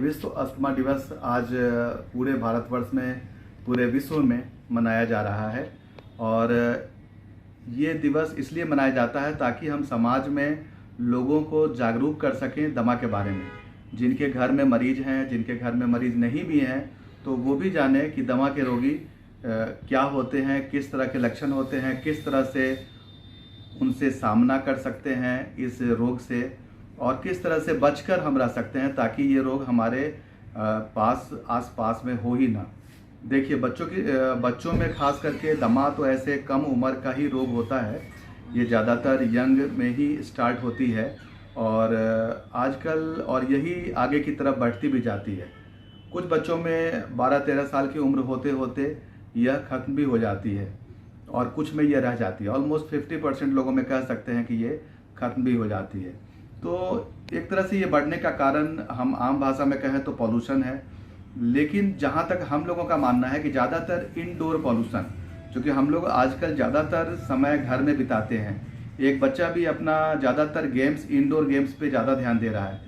विश्व अस्थमा दिवस आज पूरे भारतवर्ष में, पूरे विश्व में मनाया जा रहा है। और ये दिवस इसलिए मनाया जाता है ताकि हम समाज में लोगों को जागरूक कर सकें दमा के बारे में। जिनके घर में मरीज हैं, जिनके घर में मरीज नहीं भी हैं, तो वो भी जाने कि दमा के रोगी क्या होते हैं, किस तरह के लक्षण होते हैं, किस तरह से उनसे सामना कर सकते हैं इस रोग से, और किस तरह से बचकर हम रह सकते हैं ताकि ये रोग हमारे आस पास में हो ही ना। देखिए, बच्चों में खास करके दमा तो ऐसे कम उम्र का ही रोग होता है। ये ज़्यादातर यंग में ही स्टार्ट होती है और आजकल और यही आगे की तरफ बढ़ती भी जाती है। कुछ बच्चों में 12-13 साल की उम्र होते होते यह खत्म भी हो जाती है और कुछ में यह रह जाती है। ऑलमोस्ट 50% लोगों में कह सकते हैं कि ये खत्म भी हो जाती है। तो एक तरह से ये बढ़ने का कारण हम आम भाषा में कहें तो पॉल्यूशन है। लेकिन जहाँ तक हम लोगों का मानना है कि ज़्यादातर इनडोर पॉल्यूशन, क्योंकि हम लोग आजकल ज़्यादातर समय घर में बिताते हैं। एक बच्चा भी अपना ज़्यादातर इंडोर गेम्स पे ज़्यादा ध्यान दे रहा है।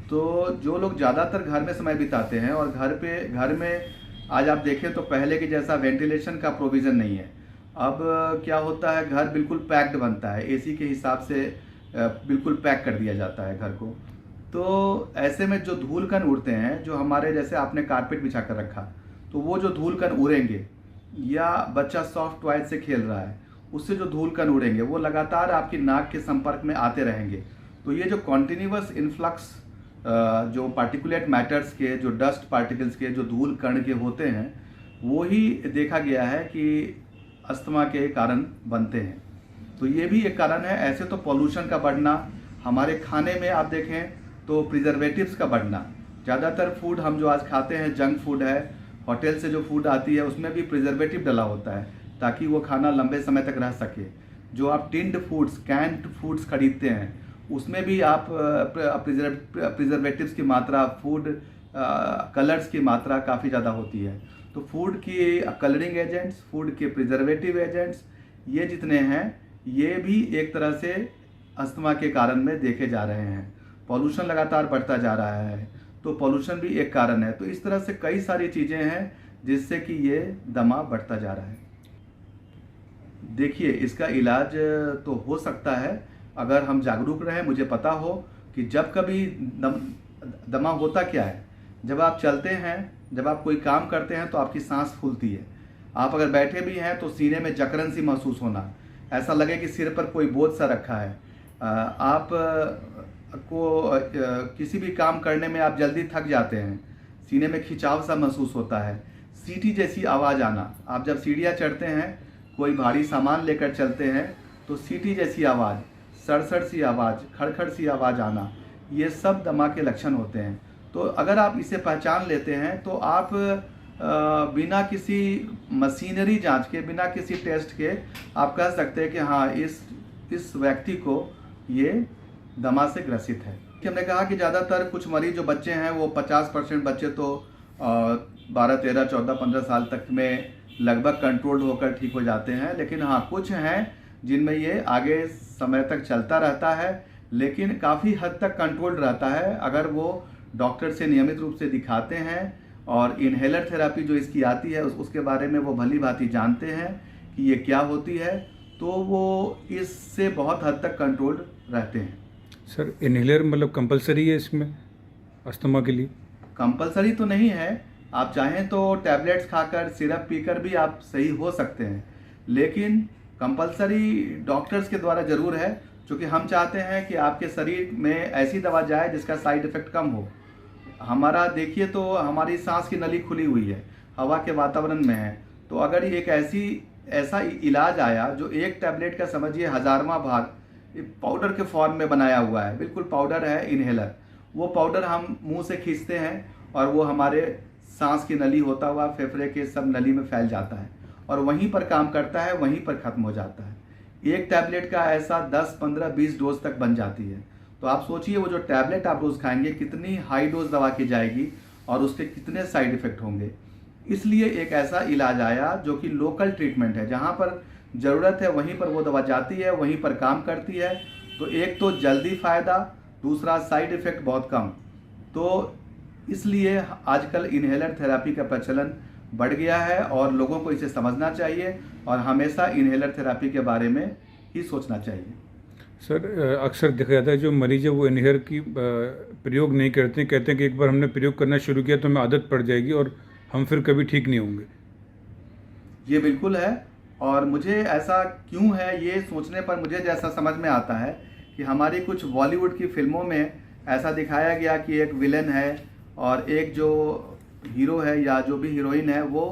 तो जो लोग ज़्यादातर घर में समय बिताते हैं और घर में आज आप देखें तो पहले के जैसा वेंटिलेशन का प्रोविज़न नहीं है। अब क्या होता है, घर बिल्कुल पैक्ड बनता है, एसी के हिसाब से बिल्कुल पैक कर दिया जाता है घर को। तो ऐसे में जो धूल कण उड़ते हैं, जो हमारे जैसे आपने कारपेट बिछा कर रखा, तो वो जो धूल कण उड़ेंगे, या बच्चा सॉफ्ट टॉय से खेल रहा है, उससे जो धूल कण उड़ेंगे वो लगातार आपकी नाक के संपर्क में आते रहेंगे। तो ये जो कॉन्टिन्यूअस इन्फ्लक्स जो पार्टिकुलेट मैटर्स के, जो डस्ट पार्टिकल्स के, जो धूल कण के होते हैं, वो ही देखा गया है कि अस्थमा के कारण बनते हैं। तो ये भी एक कारण है। ऐसे तो पॉल्यूशन का बढ़ना, हमारे खाने में आप देखें तो प्रिजर्वेटिव्स का बढ़ना। ज़्यादातर फूड हम जो आज खाते हैं जंक फूड है, होटल से जो फूड आती है उसमें भी प्रिजर्वेटिव डला होता है ताकि वो खाना लंबे समय तक रह सके। जो आप टिन्ड फूड्स, कैंड फूड्स खरीदते हैं, उसमें भी आप प्रिजर्वेटिव्स की मात्रा, फूड कलर्स की मात्रा काफ़ी ज़्यादा होती है। तो फूड की कलरिंग एजेंट्स, फूड के प्रिजर्वेटिव एजेंट्स, ये जितने हैं, ये भी एक तरह से अस्थमा के कारण में देखे जा रहे हैं। पॉल्यूशन लगातार बढ़ता जा रहा है, तो पॉल्यूशन भी एक कारण है। तो इस तरह से कई सारी चीज़ें हैं जिससे कि ये दमा बढ़ता जा रहा है। देखिए, इसका इलाज तो हो सकता है अगर हम जागरूक रहें। मुझे पता हो कि जब कभी दमा होता क्या है। जब आप चलते हैं, जब आप कोई काम करते हैं तो आपकी सांस फूलती है। आप अगर बैठे भी हैं तो सीने में जकड़न सी महसूस होना, ऐसा लगे कि सिर पर कोई बोझ सा रखा है। आप को किसी भी काम करने में आप जल्दी थक जाते हैं, सीने में खिंचाव सा महसूस होता है, सीटी जैसी आवाज़ आना। आप जब सीढ़ियाँ चढ़ते हैं, कोई भारी सामान लेकर चलते हैं, तो सीटी जैसी आवाज़, सड़सड़ सी आवाज़, खड़खड़ सी आवाज़ आना, ये सब दमा के लक्षण होते हैं। तो अगर आप इसे पहचान लेते हैं तो आप बिना किसी मशीनरी जांच के, बिना किसी टेस्ट के आप कह सकते हैं कि हाँ, इस व्यक्ति को ये दमा से ग्रसित है। कि हमने कहा कि ज़्यादातर कुछ मरीज जो बच्चे हैं, वो 50% बच्चे तो 12, 13, 14, 15 साल तक में लगभग कंट्रोल्ड होकर ठीक हो जाते हैं। लेकिन हाँ, कुछ हैं जिनमें ये आगे समय तक चलता रहता है, लेकिन काफ़ी हद तक कंट्रोल्ड रहता है अगर वो डॉक्टर से नियमित रूप से दिखाते हैं। और इन्हेलर थेरेपी जो इसकी आती है उसके बारे में वो भली भांति जानते हैं कि ये क्या होती है, तो वो इससे बहुत हद तक कंट्रोल्ड रहते हैं। सर, इन्हेलर मतलब कंपलसरी है इसमें अस्थमा के लिए? कंपलसरी तो नहीं है। आप चाहें तो टैबलेट्स खाकर, सिरप पीकर भी आप सही हो सकते हैं, लेकिन कंपलसरी डॉक्टर्स के द्वारा ज़रूर है, क्योंकि हम चाहते हैं कि आपके शरीर में ऐसी दवा जाए जिसका साइड इफ़ेक्ट कम हो। हमारा देखिए तो हमारी सांस की नली खुली हुई है, हवा के वातावरण में है। तो अगर एक ऐसा इलाज आया जो एक टैबलेट का समझिए 1000वां भाग पाउडर के फॉर्म में बनाया हुआ है, बिल्कुल पाउडर है इन्हेलर, वो पाउडर हम मुंह से खींचते हैं और वो हमारे सांस की नली होता हुआ फेफड़े के सब नली में फैल जाता है और वहीं पर काम करता है, वहीं पर ख़त्म हो जाता है। एक टैबलेट का ऐसा 10, 15, 20 डोज तक बन जाती है। तो आप सोचिए वो जो टैबलेट आप रोज़ खाएंगे, कितनी हाई डोज दवा की जाएगी और उसके कितने साइड इफ़ेक्ट होंगे। इसलिए एक ऐसा इलाज आया जो कि लोकल ट्रीटमेंट है, जहाँ पर ज़रूरत है वहीं पर वो दवा जाती है, वहीं पर काम करती है। तो एक तो जल्दी फ़ायदा, दूसरा साइड इफ़ेक्ट बहुत कम। तो इसलिए आजकल इन्हेलर थेरेपी का प्रचलन बढ़ गया है और लोगों को इसे समझना चाहिए और हमेशा इन्हेलर थेरेपी के बारे में ही सोचना चाहिए। सर अक्सर देखा जाता है जो मरीज है वो इन्हेलर की प्रयोग नहीं करते हैं, कहते हैं कि एक बार हमने प्रयोग करना शुरू किया तो हमें आदत पड़ जाएगी और हम फिर कभी ठीक नहीं होंगे। ये बिल्कुल है और मुझे ऐसा क्यों है ये सोचने पर मुझे जैसा समझ में आता है कि हमारी कुछ बॉलीवुड की फिल्मों में ऐसा दिखाया गया कि एक विलेन है और एक जो हीरो है या जो भी हीरोइन है वो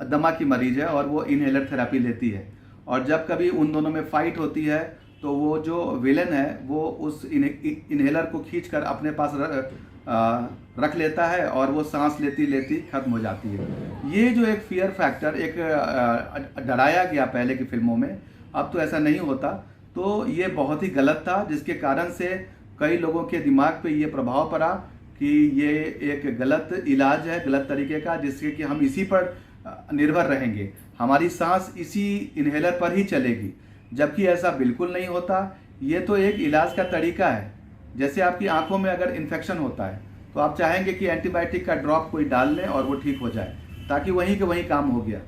दमा की मरीज है और वो इन्हेलर थेरेपी लेती है और जब कभी उन दोनों में फाइट होती है तो वो जो विलेन है वो उस इन्हेलर को खींचकर अपने पास रख लेता है और वो सांस लेती लेती खत्म हो जाती है। ये जो एक फियर फैक्टर एक डराया गया पहले की फिल्मों में, अब तो ऐसा नहीं होता, तो ये बहुत ही गलत था जिसके कारण से कई लोगों के दिमाग पे ये प्रभाव पड़ा कि ये एक गलत इलाज है, गलत तरीके का, जिससे कि हम इसी पर निर्भर रहेंगे, हमारी सांस इसी इन्हेलर पर ही चलेगी, जबकि ऐसा बिल्कुल नहीं होता। ये तो एक इलाज का तरीका है। जैसे आपकी आंखों में अगर इन्फेक्शन होता है तो आप चाहेंगे कि एंटीबायोटिक का ड्रॉप कोई डाल लें और वो ठीक हो जाए, ताकि वहीं के वहीं काम हो गया।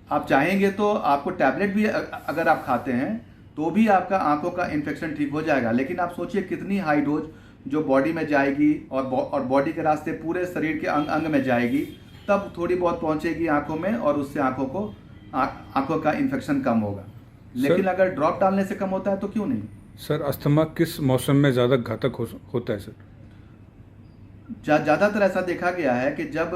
आप चाहेंगे तो आपको टैबलेट भी अगर आप खाते हैं तो भी आपका आंखों का इन्फेक्शन ठीक हो जाएगा, लेकिन आप सोचिए कितनी हाई डोज जो बॉडी में जाएगी और बॉडी के रास्ते पूरे शरीर के अंग अंग में जाएगी, तब थोड़ी बहुत पहुंचेगी आंखों में और उससे आंखों का इन्फेक्शन कम होगा। लेकिन अगर ड्रॉप डालने से कम होता है तो क्यों नहीं। सर अस्थमा किस मौसम में ज़्यादा घातक होता है सर? ज़्यादातर ऐसा देखा गया है कि जब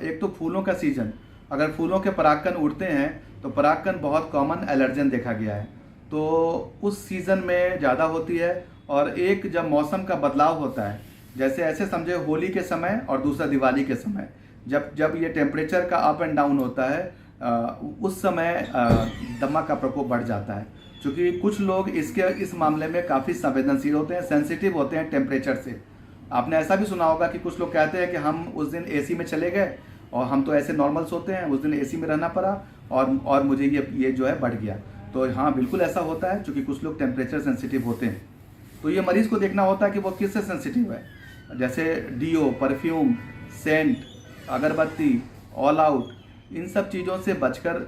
एक तो फूलों का सीजन, अगर फूलों के परागकण उड़ते हैं तो परागकण बहुत कॉमन एलर्जन देखा गया है, तो उस सीज़न में ज़्यादा होती है। और एक जब मौसम का बदलाव होता है, जैसे ऐसे समझे होली के समय और दूसरा दिवाली के समय, जब ये टेम्परेचर का अप एंड डाउन होता है, उस समय दमा का प्रकोप बढ़ जाता है। क्योंकि कुछ लोग इस मामले में काफ़ी संवेदनशील होते हैं, सेंसिटिव होते हैं टेम्परेचर से। आपने ऐसा भी सुना होगा कि कुछ लोग कहते हैं कि हम उस दिन एसी में चले गए और हम तो ऐसे नॉर्मल सोते हैं, उस दिन एसी में रहना पड़ा और मुझे ये जो है बढ़ गया। तो हाँ, बिल्कुल ऐसा होता है, क्योंकि कुछ लोग टेम्परेचर सेंसिटिव होते हैं। तो ये मरीज़ को देखना होता है कि वो किससे सेंसिटिव है। जैसे डीओ, परफ्यूम, सेंट, अगरबत्ती, ऑल आउट, इन सब चीज़ों से बचकर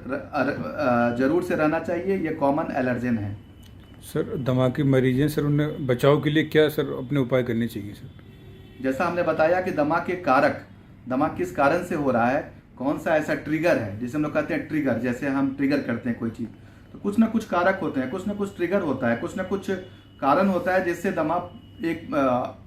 ज़रूर से रहना चाहिए। ये कॉमन एलर्जन है। सर दमा के मरीज हैं सर, उन्हें बचाव के लिए क्या सर अपने उपाय करने चाहिए सर? जैसा हमने बताया कि दमा के कारक, दमा किस कारण से हो रहा है, कौन सा ऐसा ट्रिगर है जिसे हम लोग कहते हैं ट्रिगर, जैसे हम ट्रिगर करते हैं कोई चीज़, तो कुछ ना कुछ कारक होते हैं, कुछ ना कुछ ट्रिगर होता है, कुछ ना कुछ कारण होता है जिससे दमा एक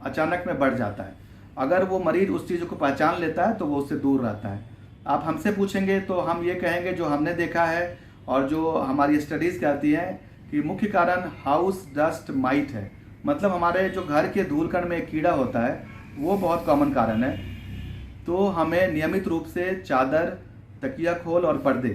अचानक में बढ़ जाता है। अगर वो मरीज उस चीज़ को पहचान लेता है तो वो उससे दूर रहता है। आप हमसे पूछेंगे तो हम ये कहेंगे जो हमने देखा है और जो हमारी स्टडीज़ कहती हैं कि मुख्य कारण हाउस डस्ट माइट है। मतलब हमारे जो घर के धूल कण में एक कीड़ा होता है वो बहुत कॉमन कारण है। तो हमें नियमित रूप से चादर, तकिया खोल और पर्दे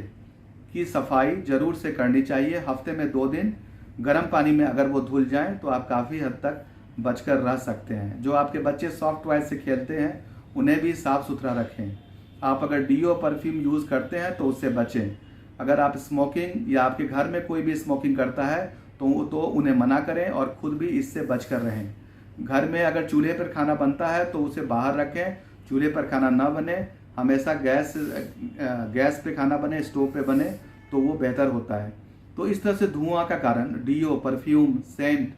की सफाई ज़रूर से करनी चाहिए। हफ्ते में 2 दिन गर्म पानी में अगर वो धुल जाएं तो आप काफ़ी हद तक बचकर रह सकते हैं। जो आपके बच्चे सॉफ्ट टॉय से खेलते हैं उन्हें भी साफ़ सुथरा रखें। आप अगर डीओ, परफ्यूम यूज़ करते हैं तो उससे बचें। अगर आप स्मोकिंग या आपके घर में कोई भी स्मोकिंग करता है तो उन्हें मना करें और ख़ुद भी इससे बचकर रहें। घर में अगर चूल्हे पर खाना बनता है तो उसे बाहर रखें, चूल्हे पर खाना ना बने, हमेशा गैस पे खाना बने, स्टोव पे बने तो वो बेहतर होता है। तो इस तरह से धुआं का कारण डीओ, परफ्यूम, सेंट,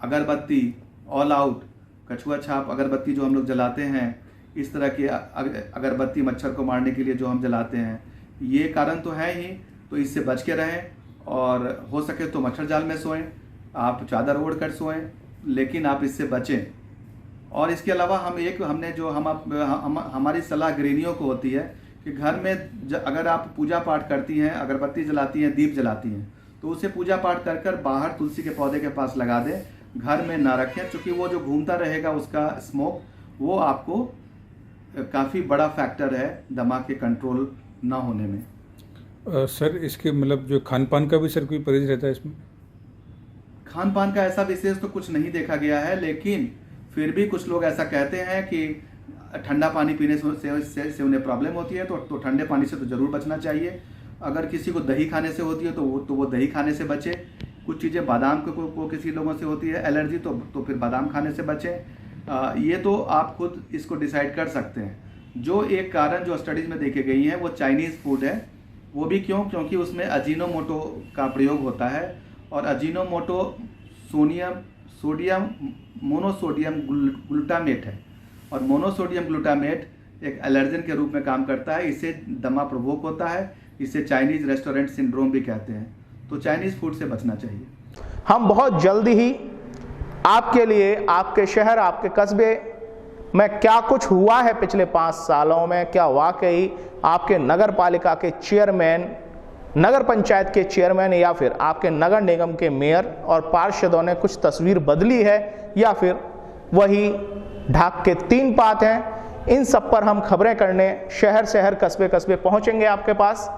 अगरबत्ती, ऑल आउट, कछुआ छाप अगरबत्ती जो हम लोग जलाते हैं, इस तरह की अगरबत्ती मच्छर को मारने के लिए जो हम जलाते हैं, ये कारण तो है ही। तो इससे बच के रहें और हो सके तो मच्छर जाल में सोएं, आप चादर ओढ़ कर सोएं, लेकिन आप इससे बचें। और इसके अलावा हमारी सलाह गृहिणियों को होती है कि घर में अगर आप पूजा पाठ करती हैं, अगरबत्ती जलाती हैं, दीप जलाती हैं, तो उसे पूजा पाठ कर कर बाहर तुलसी के पौधे के पास लगा दें, घर में ना रखें, क्योंकि वो जो घूमता रहेगा उसका स्मोक वो आपको काफ़ी बड़ा फैक्टर है दमा के कंट्रोल ना होने में। सर इसके मतलब जो खान पान का भी सर कोई परहेज रहता है इसमें? खान पान का ऐसा विशेष तो कुछ नहीं देखा गया है, लेकिन फिर भी कुछ लोग ऐसा कहते हैं कि ठंडा पानी पीने से उन्हें प्रॉब्लम होती है, तो ठंडे पानी से तो ज़रूर बचना चाहिए। अगर किसी को दही खाने से होती है तो वो दही खाने से बचे। कुछ चीज़ें बादाम को किसी लोगों से होती है एलर्जी, तो फिर बादाम खाने से बचें। ये तो आप खुद इसको डिसाइड कर सकते हैं। जो एक कारण जो स्टडीज़ में देखे गई हैं वो चाइनीज़ फूड है। वो भी क्यों? क्योंकि उसमें अजीनोमोटो का प्रयोग होता है, और अजीनोमोटो सोडियम मोनोसोडियम ग्लूटामेट है, और मोनोसोडियम ग्लूटामेट एक एलर्जन के रूप में काम करता है। इससे दमा प्रवोक होता है। इसे चाइनीज़ रेस्टोरेंट सिंड्रोम भी कहते हैं। तो चाइनीज़ फूड से बचना चाहिए। हम बहुत जल्दी ही आपके लिए आपके शहर, आपके कस्बे में क्या कुछ हुआ है पिछले 5 सालों में, क्या वाकई आपके नगर पालिका के चेयरमैन, नगर पंचायत के चेयरमैन या फिर आपके नगर निगम के मेयर और पार्षदों ने कुछ तस्वीर बदली है, या फिर वही ढाक के 3 पात हैं। इन सब पर हम खबरें करने शहर शहर कस्बे कस्बे पहुंचेंगे आपके पास।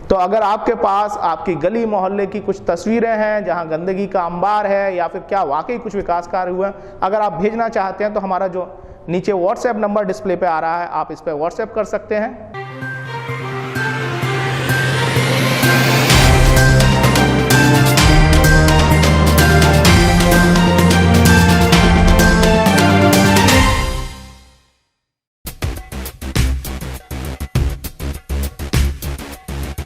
तो अगर आपके पास आपकी गली मोहल्ले की कुछ तस्वीरें हैं जहां गंदगी का अंबार है, या फिर क्या वाकई कुछ विकास कार्य हुए, अगर आप भेजना चाहते हैं तो हमारा जो नीचे व्हाट्सएप नंबर डिस्प्ले पे आ रहा है, आप इस पर व्हाट्सएप कर सकते हैं।